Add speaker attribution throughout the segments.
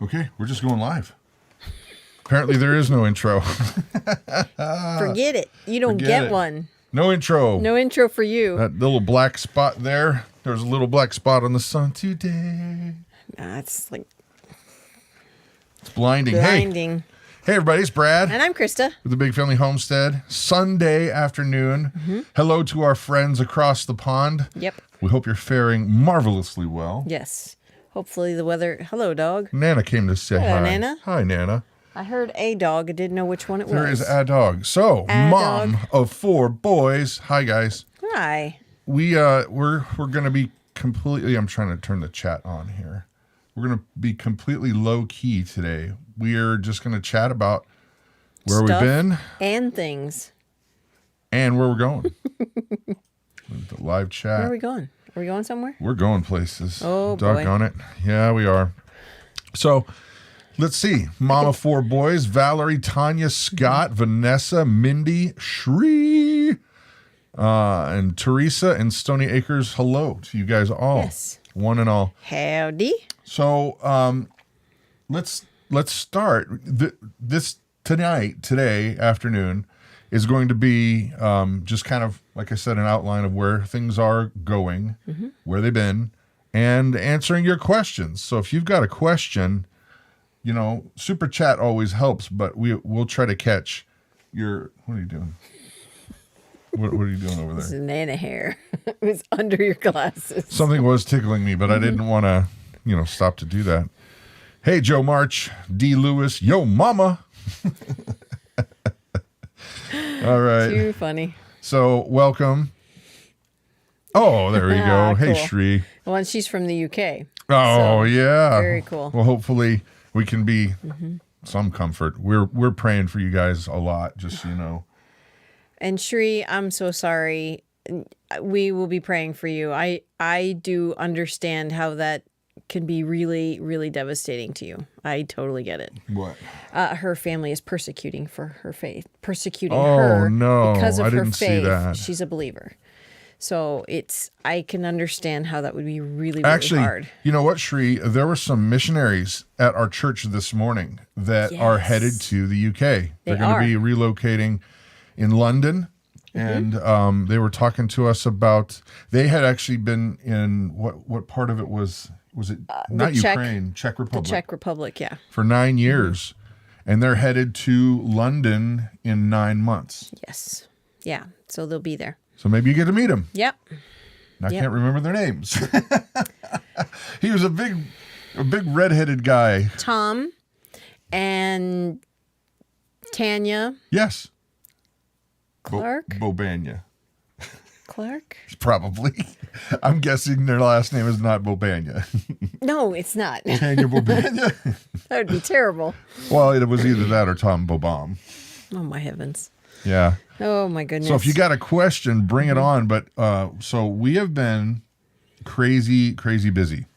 Speaker 1: Okay, we're just going live. Apparently there is no intro.
Speaker 2: Forget it. You don't get one.
Speaker 1: No intro.
Speaker 2: No intro for you.
Speaker 1: That little black spot there. There's a little black spot on the sun today.
Speaker 2: It's like...
Speaker 1: It's blinding.
Speaker 2: Blinding.
Speaker 1: Hey, everybody, it's Brad.
Speaker 2: And I'm Krista.
Speaker 1: With the Big Family Homestead. Sunday afternoon. Mm-hmm. Hello to our friends across the pond.
Speaker 2: Yep.
Speaker 1: We hope you're faring marvelously well.
Speaker 2: Yes. Hopefully the weather... Hello, dog.
Speaker 1: Nana came to say
Speaker 2: Hello,
Speaker 1: hi.
Speaker 2: Nana.
Speaker 1: Hi, Nana.
Speaker 2: I heard a dog. I didn't know which one it was.
Speaker 1: There is a dog. So, mom of 4 boys. Hi, guys.
Speaker 2: Hi.
Speaker 1: We're going to be completely... I'm trying to turn the chat on here. We're going to be completely low-key today. We're just going to chat about where we've been.
Speaker 2: And things.
Speaker 1: And where we're going. The live chat.
Speaker 2: Where are we going? Are we going somewhere?
Speaker 1: We're going places.
Speaker 2: Oh,
Speaker 1: doggone it. Yeah, we are. So, let's see. Mom of 4 boys. Valerie, Tanya, Scott, Vanessa, Mindy, Shree, and Teresa and Stony Acres. Hello to you guys all.
Speaker 2: Yes.
Speaker 1: One and all.
Speaker 2: Howdy.
Speaker 1: So, let's start. Today afternoon is going to be just kind of, like I said, an outline of where things are going, where they've been, and answering your questions. So if you've got a question, you know, super chat always helps, but we'll try to catch your... What are you doing? What are you doing over there?
Speaker 2: This is Nana hair. It was under your glasses.
Speaker 1: Something was tickling me, but I didn't want to, stop to do that. Hey, Joe March, D. Lewis, yo, mama. All right.
Speaker 2: Too funny.
Speaker 1: So, welcome. Oh, there we go. Hey,
Speaker 2: cool.
Speaker 1: Shree.
Speaker 2: Well, and she's from the UK.
Speaker 1: Oh,
Speaker 2: so,
Speaker 1: yeah.
Speaker 2: Very cool.
Speaker 1: Well, hopefully we can be some comfort. We're praying for you guys a lot, just so you know.
Speaker 2: And Shree, I'm so sorry. We will be praying for you. I do understand how that can be really, really devastating to you. I totally get it.
Speaker 1: What?
Speaker 2: Her family is persecuting for her faith. Persecuting
Speaker 1: Oh,
Speaker 2: her
Speaker 1: no.
Speaker 2: because of
Speaker 1: I
Speaker 2: her
Speaker 1: didn't see
Speaker 2: faith.
Speaker 1: that.
Speaker 2: She's a believer. So I can understand how that would be really, really
Speaker 1: Actually,
Speaker 2: hard.
Speaker 1: You know what, Shree? There were some missionaries at our church this morning that are headed to the UK. They're going to be relocating in London. And they were talking to us about, they had actually been in, what part of it was it not Ukraine, Czech Republic.
Speaker 2: The Czech Republic, yeah.
Speaker 1: For 9 years. And they're headed to London in 9 months.
Speaker 2: Yes. Yeah. So they'll be there.
Speaker 1: So maybe you get to meet them.
Speaker 2: Yep.
Speaker 1: I can't remember their names. He was a big redheaded guy.
Speaker 2: Tom and Tanya.
Speaker 1: Yes.
Speaker 2: Clark?
Speaker 1: Bobania.
Speaker 2: Clark?
Speaker 1: Probably. I'm guessing their last name is not Bobania.
Speaker 2: No, it's not.
Speaker 1: Tanya Bobania?
Speaker 2: That would be terrible.
Speaker 1: Well, it was either that or Tom Bobam.
Speaker 2: Oh, my heavens.
Speaker 1: Yeah.
Speaker 2: Oh, my goodness.
Speaker 1: So if you got a question, bring it on. But so we have been crazy, crazy busy.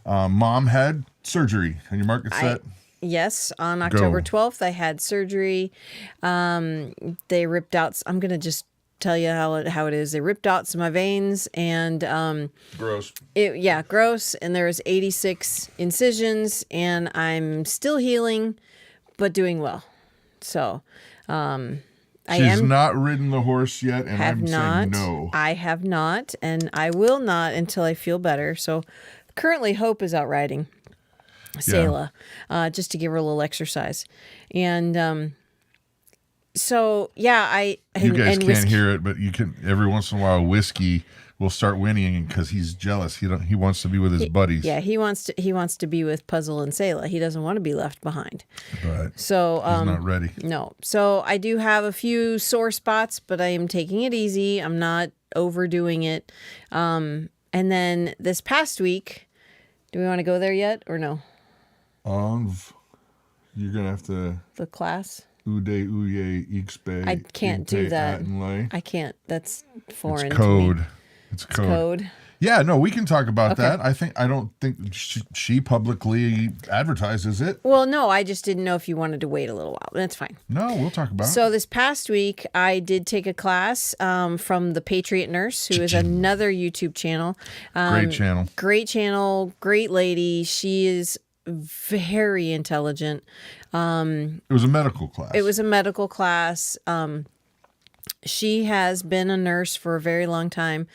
Speaker 1: Mom had surgery. Can you mark it set?
Speaker 2: Yes, on October 12th, I had surgery. They ripped out... I'm going to just tell you how it is. They ripped out some of my veins and...
Speaker 1: Gross.
Speaker 2: Gross. And there was 86 incisions, and I'm still healing, but doing well. So,
Speaker 1: She's not ridden the horse yet, and I'm saying no.
Speaker 2: I have not, and I will not until I feel better. So, currently, Hope is out riding Selah, just to give her a little exercise. And you
Speaker 1: guys can't hear it, but you can. Every once in a while, Whiskey will start whinnying because he's jealous. He wants to be with his buddies.
Speaker 2: Yeah, he wants to be with Puzzle and Selah. He doesn't want to be left behind.
Speaker 1: But
Speaker 2: so
Speaker 1: he's not ready.
Speaker 2: No. So I do have a few sore spots, but I am taking it easy. I'm not overdoing it. And then this past week, do we want to go there yet or no?
Speaker 1: You're gonna have to
Speaker 2: the class.
Speaker 1: Ude uye ixbe.
Speaker 2: I can't do that. I can't. That's foreign.
Speaker 1: It's code.
Speaker 2: To me.
Speaker 1: It's code. Yeah, no, we can talk about that. I don't think she publicly advertises it.
Speaker 2: Well, no, I just didn't know if you wanted to wait a little while. That's fine.
Speaker 1: No, we'll talk about it.
Speaker 2: So this past week, I did take a class from the Patriot Nurse, who is another YouTube channel.
Speaker 1: Great channel.
Speaker 2: Great channel. Great lady. She is very intelligent.
Speaker 1: It was a medical class.
Speaker 2: It was a medical class. She has been a nurse for a very long time.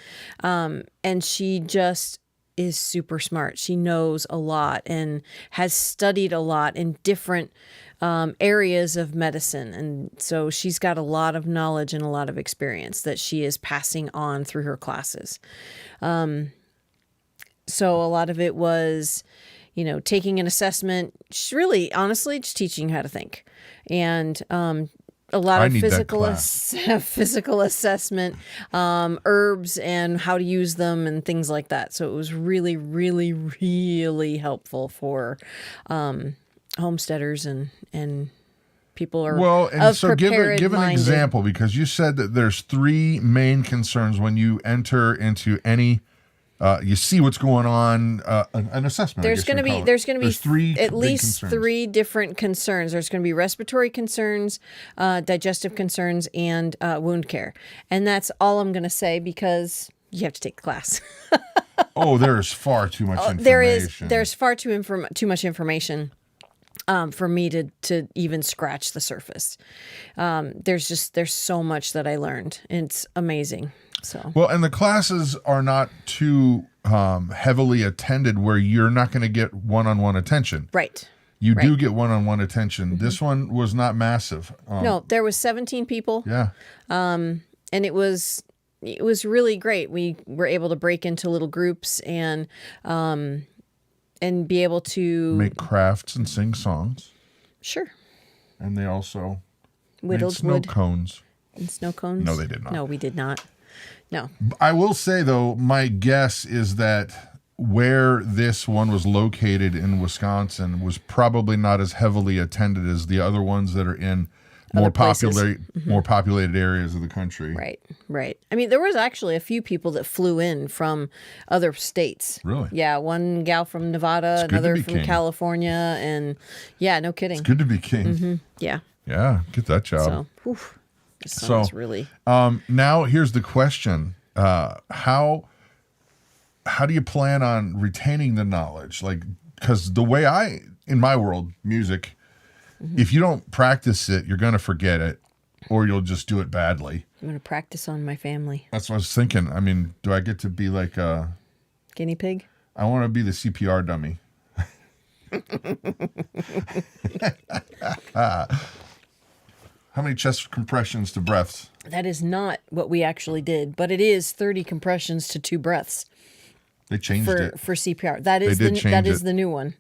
Speaker 2: And she just is super smart. She knows a lot and has studied a lot in different areas of medicine. And so she's got a lot of knowledge and a lot of experience that she is passing on through her classes. So a lot of it was, taking an assessment, really, honestly, just teaching you how to think. And a lot of physical assessment, herbs and how to use them and things like that. So it was really, really, really helpful for homesteaders and people are
Speaker 1: and so give an example, because you said that there's 3 main concerns when you enter into any. You see what's going on. An assessment.
Speaker 2: There's going to be at least 3 different concerns. There's going to be respiratory concerns, digestive concerns, and wound care. And that's all I'm going to say because you have to take the class.
Speaker 1: There's far too much information.
Speaker 2: There's far too much information. For me to even scratch the surface. There's so much that I learned. It's amazing. So
Speaker 1: and the classes are not too heavily attended where you're not going to get one-on-one attention.
Speaker 2: Right.
Speaker 1: You do get one-on-one attention. Mm-hmm. This one was not massive.
Speaker 2: No, there was 17 people.
Speaker 1: Yeah.
Speaker 2: And it was really great. We were able to break into little groups and be able to
Speaker 1: make crafts and sing songs.
Speaker 2: Sure.
Speaker 1: And they also
Speaker 2: whittled
Speaker 1: made snow
Speaker 2: wood
Speaker 1: cones.
Speaker 2: And snow cones?
Speaker 1: No, they did not.
Speaker 2: No, we did not. No.
Speaker 1: I will say, though, my guess is that where this one was located in Wisconsin was probably not as heavily attended as the other ones that are in more populated areas of the country.
Speaker 2: Right. I mean, there was actually a few people that flew in from other states.
Speaker 1: Really?
Speaker 2: Yeah, one gal from Nevada, another from California, and yeah, no kidding.
Speaker 1: It's good to be king.
Speaker 2: Mm-hmm. Yeah.
Speaker 1: Yeah, get that job.
Speaker 2: So, really.
Speaker 1: Now here's the question: how do you plan on retaining the knowledge? Like, because the way in my world, music. If you don't practice it, you're going to forget it, or you'll just do it badly.
Speaker 2: I'm going to practice on my family.
Speaker 1: That's what I was thinking. I mean, do I get to be like a
Speaker 2: guinea pig?
Speaker 1: I want to be the CPR dummy. How many chest compressions to breaths?
Speaker 2: That is not what we actually did, but it is 30 compressions to 2 breaths.
Speaker 1: They changed it
Speaker 2: for CPR. That is the new one.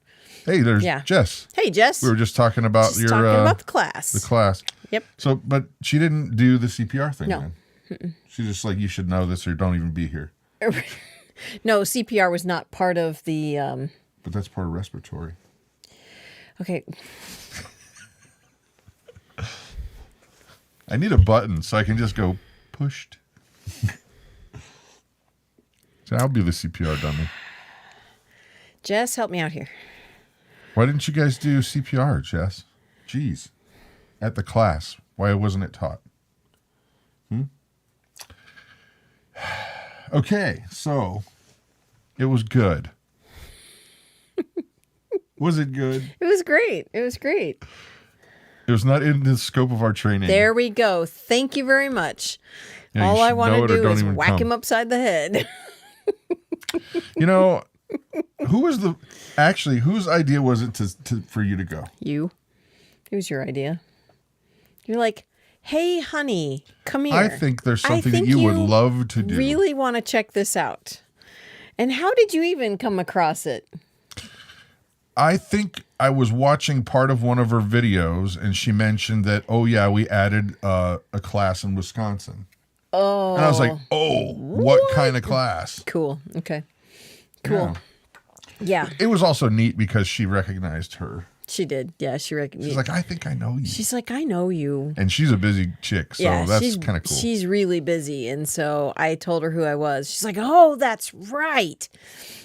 Speaker 1: Hey, there's Jess.
Speaker 2: Hey, Jess.
Speaker 1: We were just talking about
Speaker 2: the class.
Speaker 1: The class.
Speaker 2: Yep.
Speaker 1: So, but she didn't do the CPR thing.
Speaker 2: No.
Speaker 1: Then. She's just like, you should know this or don't even be here.
Speaker 2: No, CPR was not part of the.
Speaker 1: But that's part of respiratory.
Speaker 2: Okay.
Speaker 1: I need a button so I can just go pushed. So I'll be the CPR dummy.
Speaker 2: Jess, help me out here.
Speaker 1: Why didn't you guys do CPR, Jess? Jeez. At the class. Why wasn't it taught? Okay, so it was good. Was it good?
Speaker 2: It was great. It was great.
Speaker 1: It was not in the scope of our training.
Speaker 2: There we go. Thank you very much.
Speaker 1: Yeah,
Speaker 2: all I want to do is whack him upside the head.
Speaker 1: Whose idea was it for you to go?
Speaker 2: You. It was your idea. You're like, hey, honey, come here.
Speaker 1: I think there's something that you would love to do.
Speaker 2: Really want to check this out. And how did you even come across it?
Speaker 1: I think I was watching part of one of her videos, and she mentioned that, we added a class in Wisconsin.
Speaker 2: Oh.
Speaker 1: And I was like, what kind of class?
Speaker 2: Cool. Okay. Cool. Yeah.
Speaker 1: It was also neat because she recognized her.
Speaker 2: She did. Yeah, she recognized.
Speaker 1: She's like, I think I know you.
Speaker 2: She's like, I know you.
Speaker 1: And she's a busy chick, so that's kind of cool.
Speaker 2: She's really busy, and so I told her who I was. She's like, oh, that's right.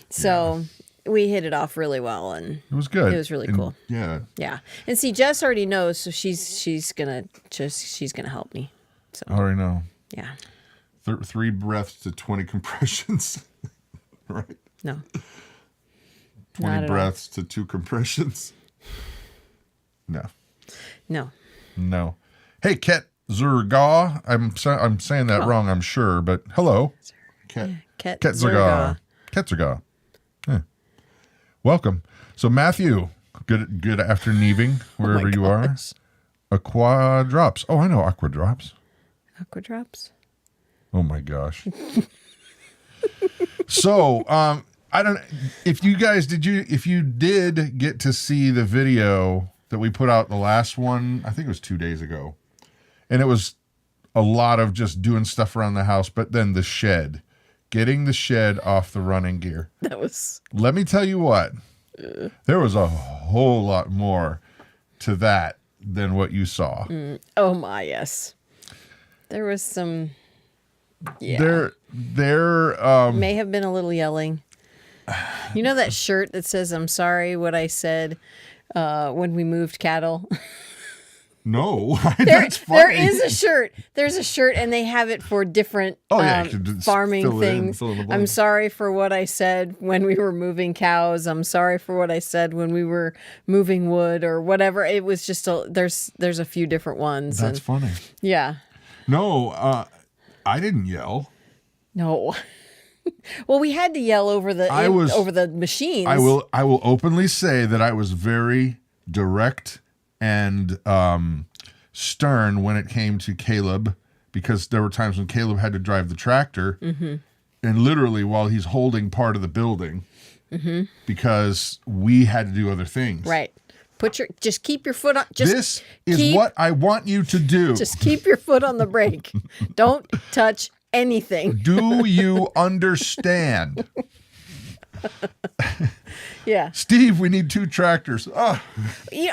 Speaker 2: So we hit it off really well, and
Speaker 1: it was good.
Speaker 2: It was really cool.
Speaker 1: Yeah.
Speaker 2: Yeah. And see, Jess already knows, so she's gonna help me. So
Speaker 1: I already know.
Speaker 2: Yeah.
Speaker 1: 3 breaths to 20 compressions. Right.
Speaker 2: No. Not
Speaker 1: 20
Speaker 2: at
Speaker 1: breaths to 2 compressions. No.
Speaker 2: No.
Speaker 1: Hey, Ket Zerga. I'm saying that wrong, I'm sure, but hello. Ket Zerga. Ket Zerga. Yeah. Welcome. So Matthew, good afternoon, wherever you are. Aqua Drops. Oh, I know Aqua Drops.
Speaker 2: Aqua Drops?
Speaker 1: Oh my gosh. So, I don't if you did get to see the video that we put out, the last one, I think it was 2 days ago. And it was a lot of just doing stuff around the house, but then the shed, getting the shed off the running gear. Let me tell you what, there was a whole lot more to that than what you saw.
Speaker 2: Oh my, yes. There was some, yeah.
Speaker 1: There
Speaker 2: may have been a little yelling. You know that shirt that says, "I'm sorry what I said when we moved cattle"?
Speaker 1: No, that's funny.
Speaker 2: There is a shirt. There's a shirt, and they have it for different farming things. I'm sorry for what I said when we were moving cows. I'm sorry for what I said when we were moving wood or whatever. It was just there's a few different ones.
Speaker 1: That's funny.
Speaker 2: Yeah.
Speaker 1: No, I didn't yell.
Speaker 2: No. Well, we had to yell over the machines.
Speaker 1: I will openly say that I was very direct and stern when it came to Caleb, because there were times when Caleb had to drive the tractor, and literally while he's holding part of the building, because we had to do other things.
Speaker 2: Right. Just keep your foot on.
Speaker 1: This is what I want you to do.
Speaker 2: Just keep your foot on the brake. Don't touch anything.
Speaker 1: Do you understand?
Speaker 2: Yeah.
Speaker 1: Steve, we need 2 tractors. Oh.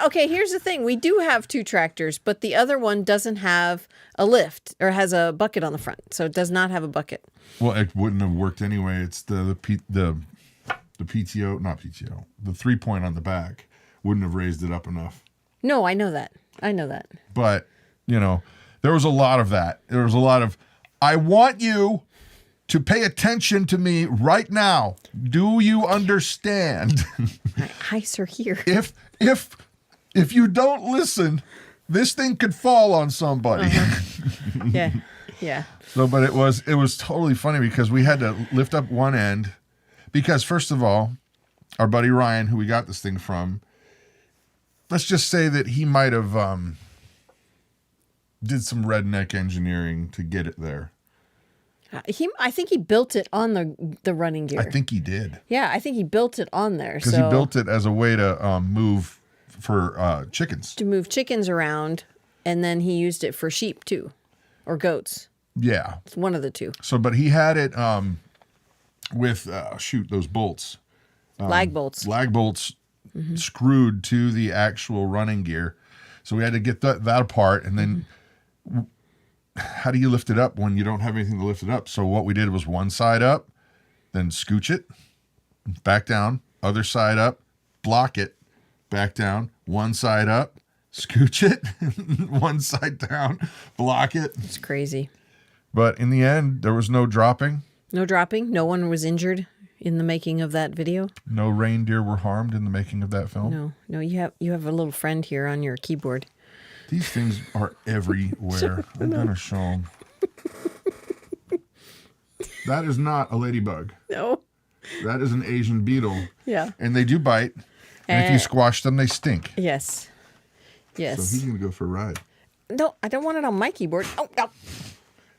Speaker 2: Okay, here's the thing. We do have 2 tractors, but the other one doesn't have a lift or has a bucket on the front. So it does not have a bucket.
Speaker 1: Well, it wouldn't have worked anyway. It's the PTO, not PTO, the 3-point on the back wouldn't have raised it up enough.
Speaker 2: No, I know that.
Speaker 1: But, there was a lot of that. There was a lot of, I want you to pay attention to me right now. Do you understand?
Speaker 2: My eyes are here.
Speaker 1: If you don't listen, this thing could fall on somebody.
Speaker 2: Yeah.
Speaker 1: So, but it was totally funny because we had to lift up one end because, first of all, our buddy Ryan, who we got this thing from, let's just say that he might have did some redneck engineering to get it there.
Speaker 2: I think he built it on the running gear.
Speaker 1: I think he did.
Speaker 2: Yeah, I think he built it on there.
Speaker 1: Because he built it as a way to move for chickens.
Speaker 2: To move chickens around, and then he used it for sheep too, or goats.
Speaker 1: Yeah.
Speaker 2: It's one of the 2.
Speaker 1: So, but he had it with, those bolts.
Speaker 2: Lag bolts.
Speaker 1: Screwed to the actual running gear. So we had to get that apart, and then how do you lift it up when you don't have anything to lift it up? So what we did was one side up, then scooch it, back down, other side up, block it, back down, one side up, scooch it, one side down, block it.
Speaker 2: It's crazy.
Speaker 1: But in the end, there was no dropping.
Speaker 2: No dropping? No one was injured in the making of that video?
Speaker 1: No reindeer were harmed in the making of that film?
Speaker 2: No, you have a little friend here on your keyboard.
Speaker 1: These things are everywhere. I'm going to show them. That is not a ladybug.
Speaker 2: No.
Speaker 1: That is an Asian beetle.
Speaker 2: Yeah.
Speaker 1: And they do bite. And if you squash them, they stink.
Speaker 2: Yes. So
Speaker 1: he's going to go for a ride.
Speaker 2: No, I don't want it on my keyboard. Oh.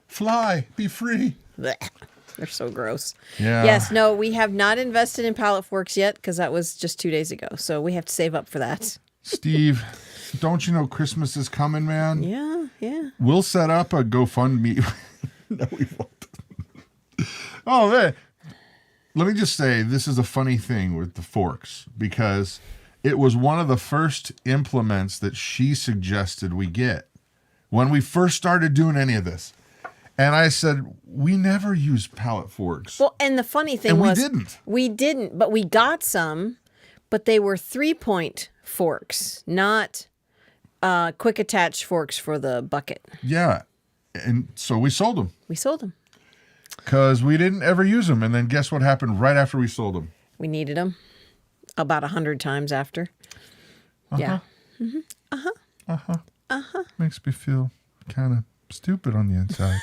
Speaker 1: Fly. Be free.
Speaker 2: Blech. They're so gross.
Speaker 1: Yeah.
Speaker 2: Yes, no, we have not invested in pallet forks yet because that was just 2 days ago. So we have to save up for that.
Speaker 1: Steve, don't you know Christmas is coming, man?
Speaker 2: Yeah.
Speaker 1: We'll set up a GoFundMe. No, we won't. Oh, man. Let me just say, this is a funny thing with the forks because it was one of the first implements that she suggested we get when we first started doing any of this. And I said, we never use pallet forks.
Speaker 2: Well, and the funny thing was...
Speaker 1: We
Speaker 2: didn't, but we got some, but they were 3-point forks, not quick attach forks for the bucket.
Speaker 1: Yeah. And so we sold them. Because we didn't ever use them. And then guess what happened right after we sold them?
Speaker 2: We needed them. about 100 times after. Yeah.
Speaker 1: Makes me feel kind of stupid on the inside.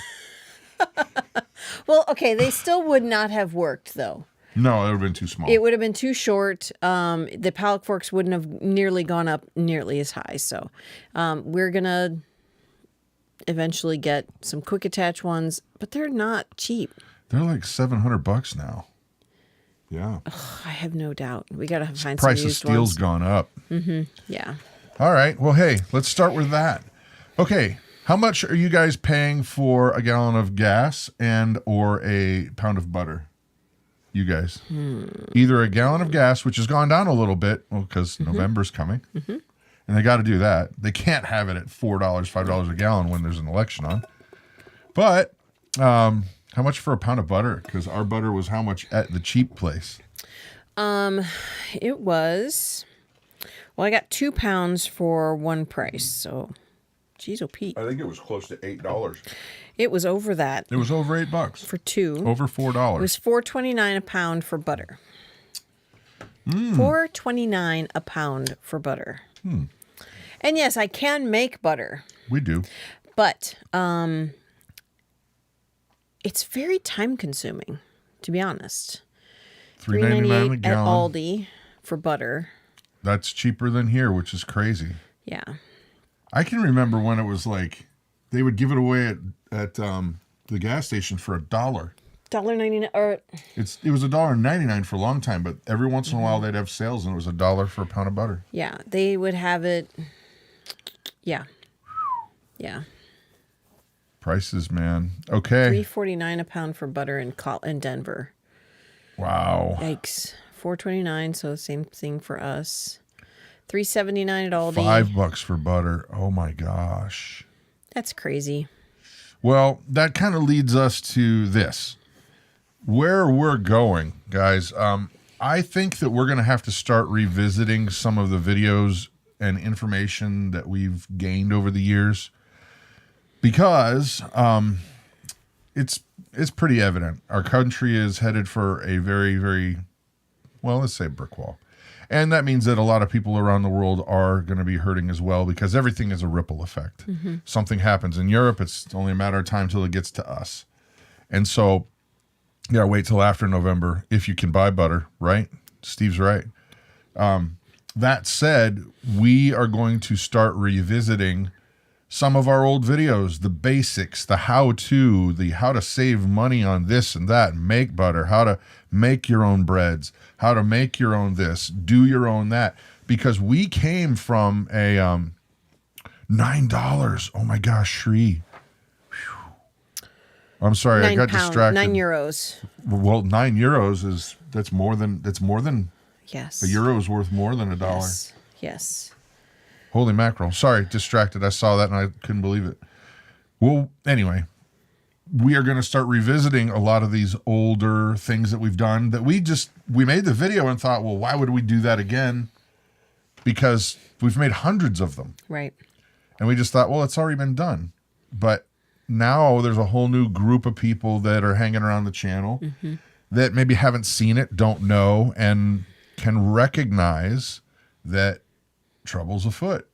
Speaker 2: Well, okay, they still would not have worked, though.
Speaker 1: No, it would have been too small.
Speaker 2: It would have been too short. The pallet forks wouldn't have nearly gone up nearly as high. So we're going to eventually get some quick attach ones, but they're not cheap.
Speaker 1: They're like $700 now. Yeah.
Speaker 2: Ugh, I have no doubt. We got to find some
Speaker 1: Price of
Speaker 2: used
Speaker 1: steel's
Speaker 2: ones.
Speaker 1: gone up.
Speaker 2: Yeah.
Speaker 1: All right. Well, hey, let's start with that. Okay. How much are you guys paying for a gallon of gas and or a pound of butter? You guys. Either a gallon of gas, which has gone down a little bit, well, because November's coming. And they got to do that. They can't have it at $4, $5 a gallon when there's an election on. But how much for a pound of butter? Because our butter was how much at the cheap place?
Speaker 2: It was, well, I got 2 pounds for one price. So, geez, oh, Pete.
Speaker 1: I think it was close to $8.
Speaker 2: It was over that.
Speaker 1: It was over $8.
Speaker 2: For 2.
Speaker 1: Over $4.
Speaker 2: It was $4.29 a pound for butter. $4.29 a pound for butter. And yes, I can make butter,
Speaker 1: We do.
Speaker 2: but it's very time consuming, to be honest.
Speaker 1: $3.99 a
Speaker 2: $3.98 at
Speaker 1: gallon.
Speaker 2: Aldi for butter.
Speaker 1: That's cheaper than here, which is crazy.
Speaker 2: Yeah.
Speaker 1: I can remember when it was like they would give it away at the gas station for $1.
Speaker 2: $1.99 or
Speaker 1: It was $1.99 for a long time, but every once in a while they'd have sales and it was $1 for a pound of butter.
Speaker 2: yeah, they would have it. Yeah. Yeah.
Speaker 1: Prices, man. Okay.
Speaker 2: $3.49 a pound for butter in Denver.
Speaker 1: Wow.
Speaker 2: Yikes. $4.29, so same thing for us. $3.79 at Aldi.
Speaker 1: $5 for butter. Oh my gosh.
Speaker 2: That's crazy.
Speaker 1: Well, that kind of leads us to this. Where we're going, guys, I think that we're going to have to start revisiting some of the videos and information that we've gained over the years because it's pretty evident. Our country is headed for a very, very, well, let's say brick wall. And that means that a lot of people around the world are going to be hurting as well because everything is a ripple effect. Something happens in Europe, it's only a matter of time till it gets to us. And so, yeah, wait till after November if you can buy butter, right? Steve's right. That said, we are going to start revisiting some of our old videos, the basics, the how-to, the how to save money on this and that, make butter, how to make your own breads, how to make your own this, do your own that. Because we came from a $9. Oh my gosh, Shri. Whew. I'm sorry, I got distracted.
Speaker 2: €9.
Speaker 1: Well, €9 that's more than
Speaker 2: Yes.
Speaker 1: a euro is worth more than $1.
Speaker 2: Yes. Yes.
Speaker 1: Holy mackerel. Sorry, distracted. I saw that and I couldn't believe it. Well, anyway, we are going to start revisiting a lot of these older things that we've done that we made the video and thought, well, why would we do that again? Because we've made hundreds of them.
Speaker 2: Right.
Speaker 1: And we just thought, well, it's already been done. But now there's a whole new group of people that are hanging around the channel that maybe haven't seen it, don't know, and can recognize that trouble's afoot.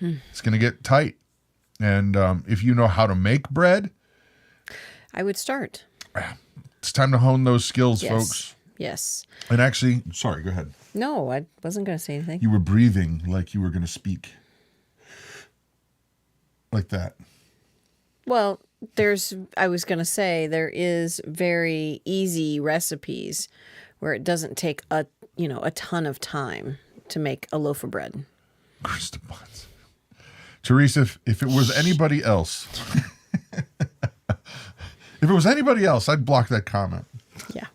Speaker 1: It's going to get tight. And if you know how to make bread,
Speaker 2: I would start.
Speaker 1: it's time to hone those skills,
Speaker 2: Yes.
Speaker 1: folks.
Speaker 2: Yes.
Speaker 1: And actually, sorry, go ahead.
Speaker 2: No, I wasn't going to say anything.
Speaker 1: You were breathing like you were going to speak. Like that.
Speaker 2: Well, I was going to say there is very easy recipes where it doesn't take a ton of time to make a loaf of bread.
Speaker 1: Christa Buns. Teresa, if it was anybody else, I'd block that comment.
Speaker 2: Yeah.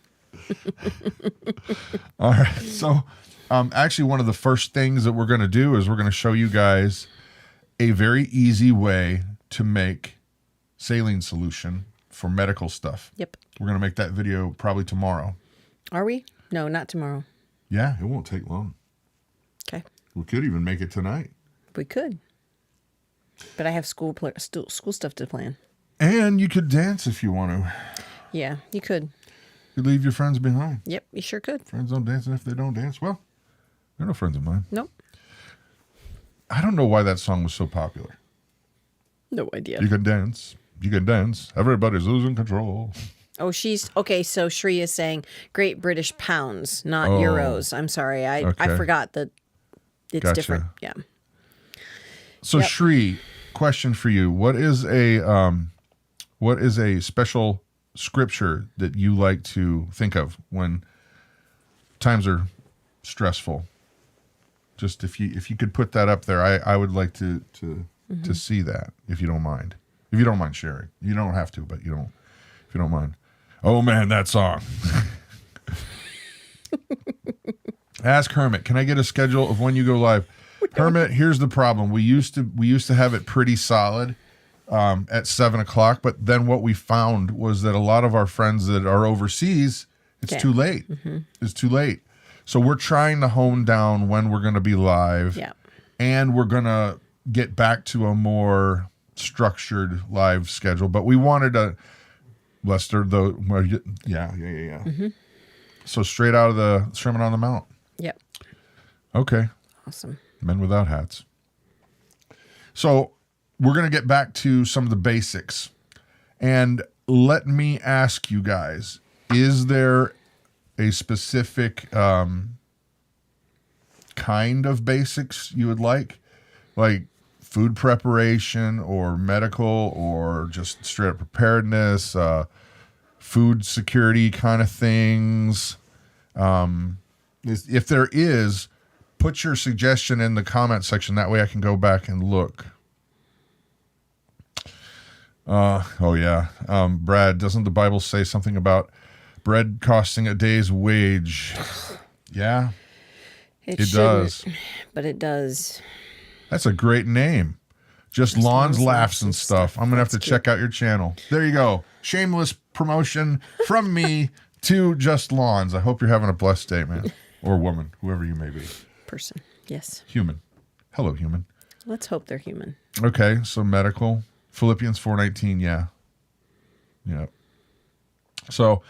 Speaker 1: All right. So, actually, one of the first things that we're going to do is we're going to show you guys a very easy way to make saline solution for medical stuff.
Speaker 2: Yep.
Speaker 1: We're going to make that video probably tomorrow.
Speaker 2: Are we? No, not tomorrow.
Speaker 1: Yeah, it won't take long.
Speaker 2: Okay.
Speaker 1: We could even make it tonight.
Speaker 2: We could. But I have school stuff to plan.
Speaker 1: And you could dance if you want to.
Speaker 2: Yeah, you could.
Speaker 1: You leave your friends behind.
Speaker 2: Yep, you sure could.
Speaker 1: Friends don't dance, and if they don't dance, well, they're no friends of mine.
Speaker 2: Nope.
Speaker 1: I don't know why that song was so popular.
Speaker 2: No idea.
Speaker 1: You can dance. You can dance. Everybody's losing control.
Speaker 2: Oh, she's okay. So Shri is saying Great British pounds, not
Speaker 1: Oh.
Speaker 2: euros. I'm sorry. I
Speaker 1: Okay.
Speaker 2: forgot that it's
Speaker 1: Gotcha.
Speaker 2: different. Yeah.
Speaker 1: So
Speaker 2: Yep.
Speaker 1: Shri, question for you: what is a special scripture that you like to think of when times are stressful? Just if you could put that up there, I would like to see that, if you don't mind. If you don't mind sharing, you don't have to, but if you don't mind. Oh man, that song. Ask Hermit, can I get a schedule of when you go live? Hermit, here's the problem. We used to have it pretty solid at 7:00, but then what we found was that a lot of our friends that are overseas, it's
Speaker 2: Okay.
Speaker 1: too late. It's too late. So we're trying to hone down when we're going to be live.
Speaker 2: Yeah.
Speaker 1: And we're going to get back to a more structured live schedule. But we wanted to, Lester, yeah. So straight out of the Sermon on the Mount.
Speaker 2: Yep.
Speaker 1: Okay.
Speaker 2: Awesome.
Speaker 1: Men without hats. So we're going to get back to some of the basics. And let me ask you guys, is there a specific kind of basics you would like food preparation or medical or just straight up preparedness, food security kind of things? If there is, put your suggestion in the comment section. That way I can go back and look. Brad, doesn't the Bible say something about bread costing a day's wage? Yeah, it does.
Speaker 2: But it does.
Speaker 1: That's a great name. Just lawns, laughs, and stuff. I'm going to have to
Speaker 2: That's
Speaker 1: check out your channel. There you go. Shameless promotion from me to Just Lawns. I hope you're having a blessed day, man. Or woman, whoever you may be.
Speaker 2: Person. Yes.
Speaker 1: Human. Hello, human.
Speaker 2: Let's hope they're human.
Speaker 1: Okay, so medical. Philippians 4:19, yeah. So,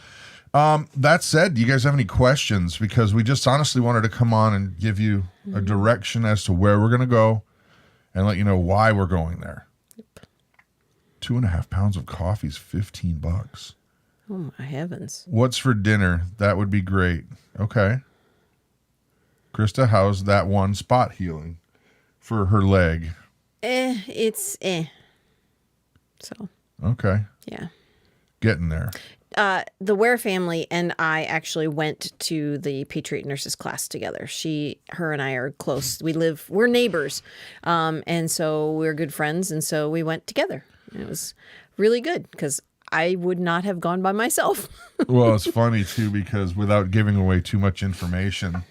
Speaker 1: that said, do you guys have any questions? Because we just honestly wanted to come on and give you a direction as to where we're going to go and let you know why we're going there.
Speaker 2: Yep.
Speaker 1: 2.5 pounds of coffee is $15.
Speaker 2: Oh my heavens.
Speaker 1: What's for dinner? That would be great. Okay. Christa, how's that one spot healing for her leg?
Speaker 2: It's. So.
Speaker 1: Okay.
Speaker 2: Yeah.
Speaker 1: Getting there.
Speaker 2: The Ware family and I actually went to the Patriot Nurses class together. Her and I are close. We're neighbors. And so we're good friends. And so we went together. And it was really good because I would not have gone by myself.
Speaker 1: Well, it's funny too, because without giving away too much information,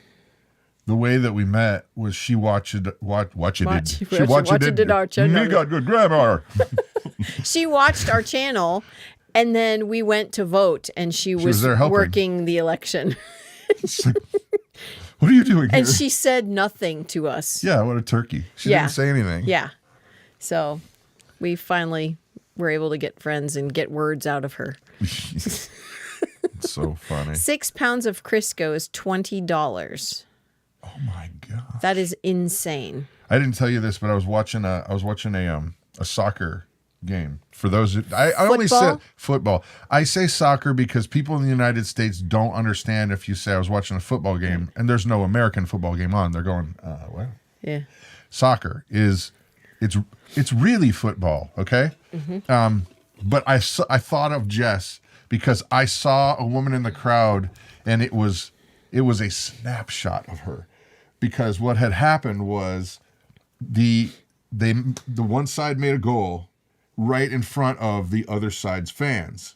Speaker 1: the way that we met was she watched it our channel. You got good grammar.
Speaker 2: She watched our channel. And then we went to vote, and she was
Speaker 1: there helping.
Speaker 2: working the election.
Speaker 1: What are you doing here?
Speaker 2: And she said nothing to us.
Speaker 1: Yeah, what a turkey. She
Speaker 2: Yeah.
Speaker 1: didn't say anything.
Speaker 2: Yeah. So we finally were able to get friends and get words out of her.
Speaker 1: It's so funny.
Speaker 2: 6 pounds of Crisco is $20.
Speaker 1: Oh my God.
Speaker 2: That is insane.
Speaker 1: I didn't tell you this, but I was watching a soccer game. For those who, I only said football. I say soccer because people in the United States don't understand if you say I was watching a football game and there's no American football game on. They're going, what?
Speaker 2: Yeah.
Speaker 1: Soccer is it's really football, okay? Mm-hmm. But I thought of Jess because I saw a woman in the crowd and it was a snapshot of her, because what had happened was the one side made a goal right in front of the other side's fans.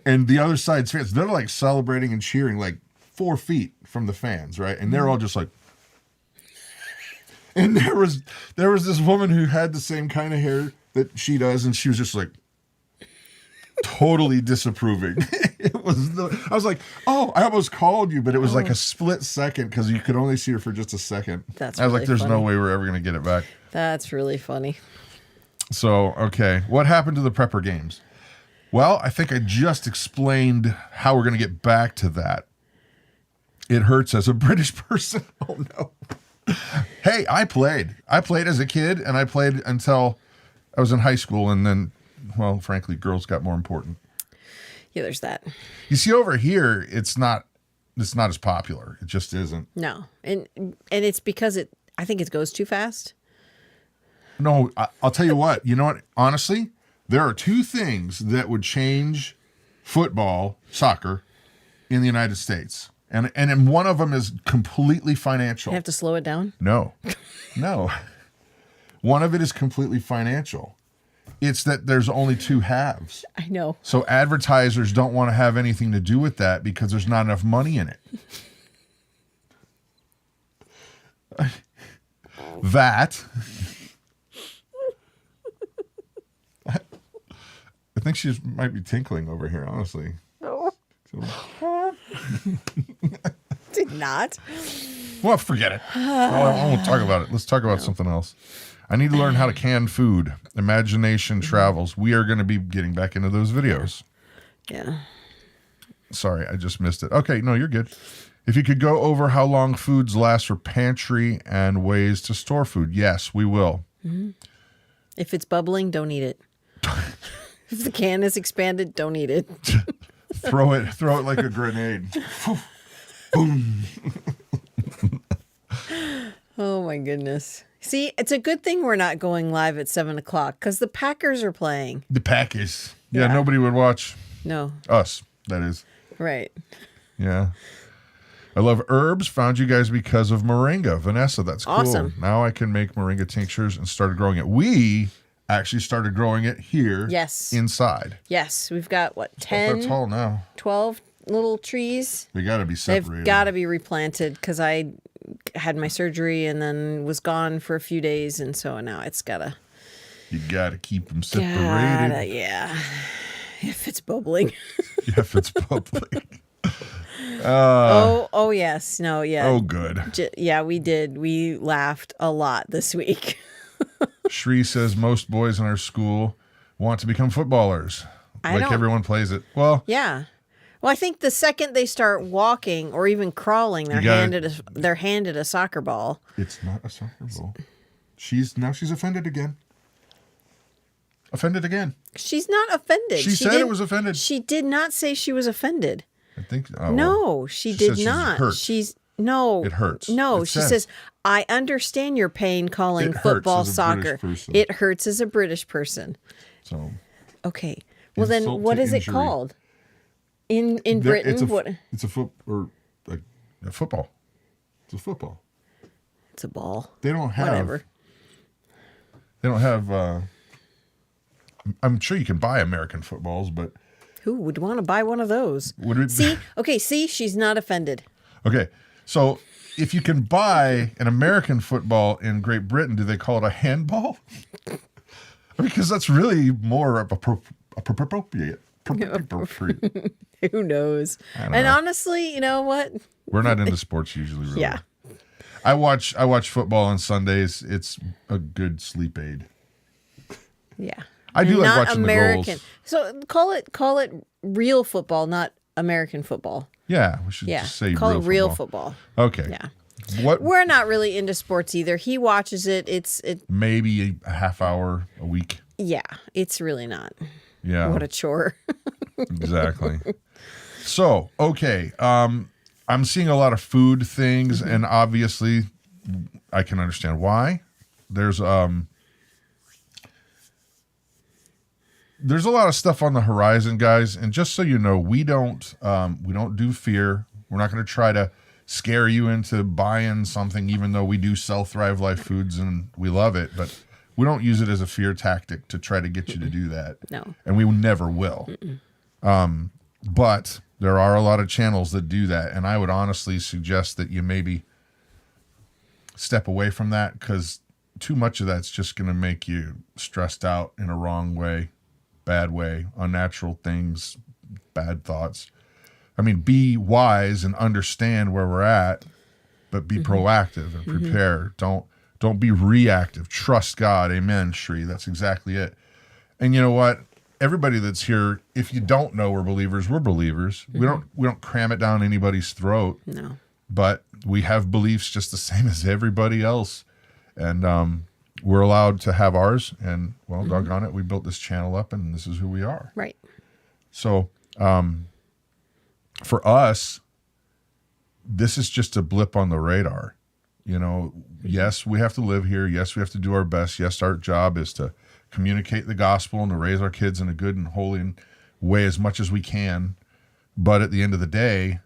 Speaker 1: And the other side's fans, they're like celebrating and cheering like 4 feet from the fans, right? And they're all just like, and there was this woman who had the same kind of hair that she does, and she was just like totally disapproving. I was like, oh, I almost called you, but it was like a split second because you could only see her for just a second.
Speaker 2: That's
Speaker 1: I was
Speaker 2: really
Speaker 1: like, there's
Speaker 2: funny.
Speaker 1: no way we're ever going to get it back.
Speaker 2: That's really funny.
Speaker 1: So, okay. What happened to the prepper games? Well, I think I just explained how we're going to get back to that. It hurts as a British person. Oh, no. Hey, I played. I played as a kid, and I played until I was in high school, and then, well, frankly, girls got more important.
Speaker 2: Yeah, there's that.
Speaker 1: You see, over here, it's not as popular. It just isn't.
Speaker 2: No. And it's because I think it goes too fast.
Speaker 1: No, I'll tell you what. You know what? Honestly, there are two things that would change football, soccer, in the United States. And one of them is completely financial.
Speaker 2: You have to slow it down?
Speaker 1: No. One of it is completely financial. It's that there's only two halves.
Speaker 2: I know.
Speaker 1: So advertisers don't want to have anything to do with that because there's not enough money in it. That. I think she might be tinkling over here, honestly.
Speaker 2: No. Did not.
Speaker 1: Well, forget it. I won't talk about it. Let's talk about something else. I need to learn how to can food. Imagination travels. We are going to be getting back into those videos.
Speaker 2: Yeah.
Speaker 1: Sorry, I just missed it. Okay, no, you're good. If you could go over how long foods last for pantry and ways to store food. Yes, we will.
Speaker 2: Mm-hmm. If it's bubbling, don't eat it. If the can is expanded, don't eat it.
Speaker 1: Throw it like a grenade. Boom.
Speaker 2: Oh my goodness. See, it's a good thing we're not going live at 7:00 because the Packers are playing.
Speaker 1: The Packers. Yeah, nobody would watch.
Speaker 2: No.
Speaker 1: Us, that is.
Speaker 2: Right.
Speaker 1: Yeah. I love herbs. Found you guys because of moringa. Vanessa, that's cool.
Speaker 2: Awesome.
Speaker 1: Now I can make moringa tinctures and started growing it. We actually started growing it here.
Speaker 2: Yes.
Speaker 1: Inside.
Speaker 2: Yes. We've got, what, 10?
Speaker 1: They're tall now.
Speaker 2: 12 little trees.
Speaker 1: They got to be separated.
Speaker 2: They've got to be replanted because I had my surgery and then was gone for a few days. And so now it's got to.
Speaker 1: You got to keep them separated.
Speaker 2: Yeah. If it's bubbling.
Speaker 1: If it's bubbling.
Speaker 2: Oh, yes. No, yeah.
Speaker 1: Oh, good.
Speaker 2: Yeah, we did. We laughed a lot this week.
Speaker 1: Shri says most boys in our school want to become footballers. Everyone plays it. Well,
Speaker 2: yeah. Well, I think the second they start walking or even crawling, they're handed a soccer ball.
Speaker 1: It's not a soccer ball. She's offended again. Offended again.
Speaker 2: She's not offended.
Speaker 1: She said it was offended.
Speaker 2: She did not say she was offended.
Speaker 1: I think.
Speaker 2: No, she did not. No.
Speaker 1: It hurts.
Speaker 2: No, she says, I understand your pain calling football soccer. It hurts as a British person.
Speaker 1: So.
Speaker 2: Okay. Well, then what is it called? In Britain,
Speaker 1: it's a football. It's a football.
Speaker 2: It's a ball.
Speaker 1: They don't have.
Speaker 2: Whatever.
Speaker 1: They don't have. I'm sure you can buy American footballs, but
Speaker 2: who would want to buy one of those? See, she's not offended.
Speaker 1: Okay, so if you can buy an American football in Great Britain, do they call it a handball? Because that's really more appropriate.
Speaker 2: Who knows? And honestly, you know what?
Speaker 1: We're not into sports usually, really.
Speaker 2: Yeah.
Speaker 1: I watch football on Sundays. It's a good sleep aid.
Speaker 2: Yeah.
Speaker 1: I do like watching
Speaker 2: American.
Speaker 1: the goals.
Speaker 2: So call it real football, not American football.
Speaker 1: Yeah, we should just say
Speaker 2: call it real football.
Speaker 1: Okay.
Speaker 2: Yeah.
Speaker 1: What?
Speaker 2: We're not really into sports either. He watches it. It's
Speaker 1: maybe a half hour a week.
Speaker 2: Yeah, it's really not.
Speaker 1: Yeah.
Speaker 2: What a chore.
Speaker 1: Exactly. So, okay. I'm seeing a lot of food things, and obviously I can understand why. There's a lot of stuff on the horizon, guys, and just so you know, we don't do fear. We're not going to try to scare you into buying something, even though we do sell Thrive Life Foods and we love it, but we don't use it as a fear tactic to try to get you to do that.
Speaker 2: No.
Speaker 1: And we never will. But there are a lot of channels that do that, and I would honestly suggest that you maybe step away from that, because too much of that's just going to make you stressed out in a wrong way, bad way, unnatural things, bad thoughts. I mean, be wise and understand where we're at, but be proactive and prepare. Don't be reactive. Trust God. Amen, Shri. That's exactly it. And you know what? everybody that's here, if you don't know we're believers, we're believers. We don't cram it down anybody's throat.
Speaker 2: No.
Speaker 1: But we have beliefs just the same as everybody else. And we're allowed to have ours. And, well, doggone it, we built this channel up, and this is who we are.
Speaker 2: Right.
Speaker 1: So for us, this is just a blip on the radar. You know, yes, we have to live here. Yes, we have to do our best. Yes, our job is to communicate the gospel and to raise our kids in a good and holy way as much as we can. But at the end of the day,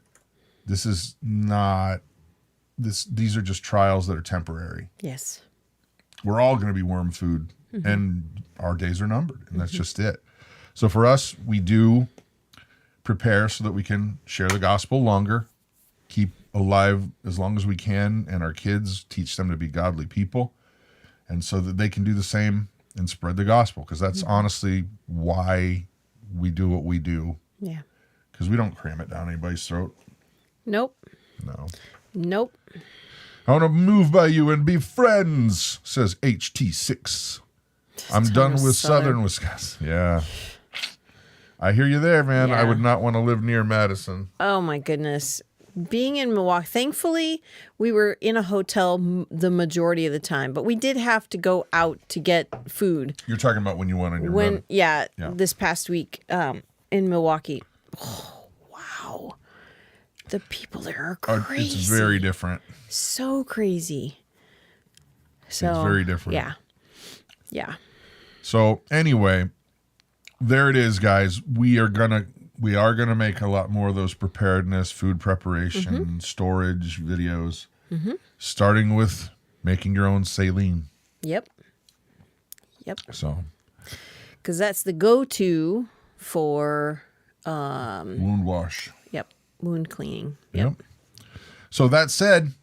Speaker 1: this is not these are just trials that are temporary.
Speaker 2: Yes.
Speaker 1: We're all going to be worm food, and our days are numbered, and that's just it. So for us, we do prepare so that we can share the gospel longer, keep alive as long as we can, and our kids, teach them to be godly people, and so that they can do the same and spread the gospel, because that's honestly why we do what we do.
Speaker 2: Yeah.
Speaker 1: Because we don't cram it down anybody's throat.
Speaker 2: Nope.
Speaker 1: No.
Speaker 2: Nope.
Speaker 1: I want to move by you and be friends, says HT6. I'm done with Southern Wisconsin. Yeah. I hear you there, man.
Speaker 2: Yeah.
Speaker 1: I would not want to live near Madison.
Speaker 2: Oh, my goodness. Being in Milwaukee, thankfully, we were in a hotel the majority of the time, but we did have to go out to get food.
Speaker 1: You're talking about when you went on your run.
Speaker 2: Yeah, this past week in Milwaukee. Oh, wow. The people there are crazy.
Speaker 1: It's very different.
Speaker 2: So crazy. So
Speaker 1: It's very different.
Speaker 2: Yeah. Yeah.
Speaker 1: So anyway, there it is, guys. We are gonna make a lot more of those preparedness, food preparation, storage videos, starting with making your own saline.
Speaker 2: Yep.
Speaker 1: So,
Speaker 2: because that's the go-to for
Speaker 1: wound wash.
Speaker 2: Yep, wound cleaning.
Speaker 1: Yep. So that said,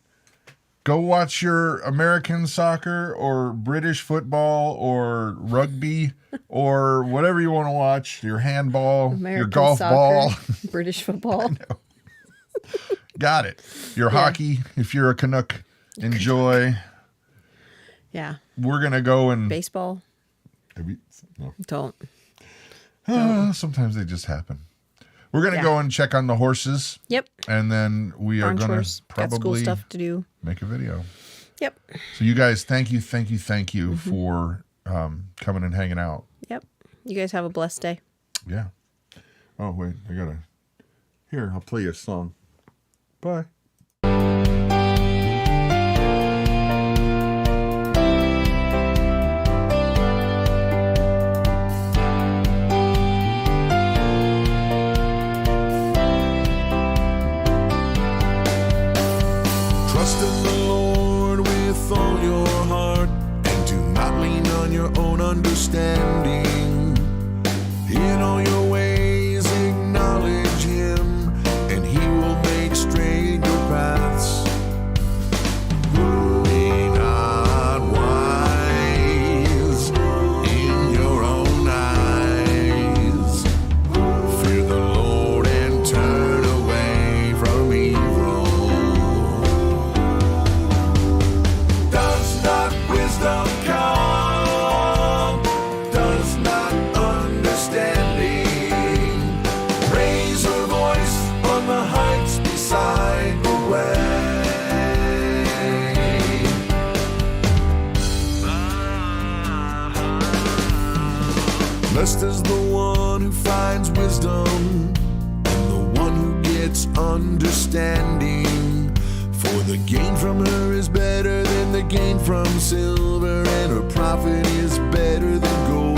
Speaker 1: go watch your American soccer or British football or rugby or whatever you want to watch, your handball,
Speaker 2: American
Speaker 1: your golf
Speaker 2: soccer,
Speaker 1: ball.
Speaker 2: British football.
Speaker 1: Got it. Your hockey, if you're a Canuck, enjoy.
Speaker 2: Yeah.
Speaker 1: We're going to go and...
Speaker 2: Baseball.
Speaker 1: No.
Speaker 2: Don't.
Speaker 1: Sometimes they just happen. We're going to go and check on the horses.
Speaker 2: Yep.
Speaker 1: And then we are going to
Speaker 2: got school
Speaker 1: probably
Speaker 2: stuff to do.
Speaker 1: make a video.
Speaker 2: Yep.
Speaker 1: So you guys, thank you for coming and hanging out.
Speaker 2: Yep. You guys have a blessed day.
Speaker 1: Yeah. Oh, wait. Here, I'll play you a song. Bye.
Speaker 3: Trust in the Lord with all your heart, and do not lean on your own understanding. In all your ways acknowledge Him, and He will make straight your paths. Be not wise in your own eyes. Fear the Lord and turn away from evil. Does not wisdom come? Does not understanding raise her voice on the heights beside the way? Blessed is the one who finds wisdom, and the one who gets understanding. For the gain from her is better than the gain from silver, and her profit is better than gold.